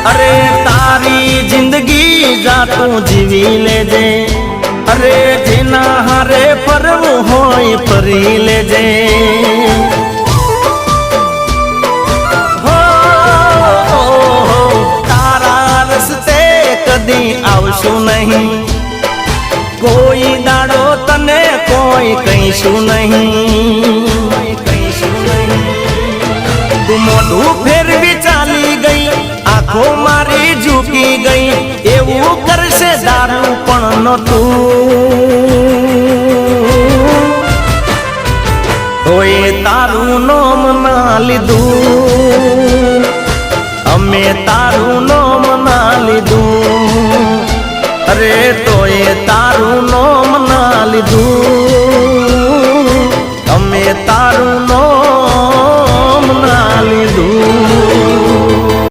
अरे तारी जिंदगी जा तू जीवी लेजे अरे जेना हारे परवू होय परी लेजे तारा रस्ते कदी आवशु नहीं कोई दाड़ो तने कोई कहीशु नहीं तू मोढू फेर भी चाली गई आँखों मारी झूकी गई एवं करशे दारू पण नतु तोय तारू नाम ना लीधु अमे तार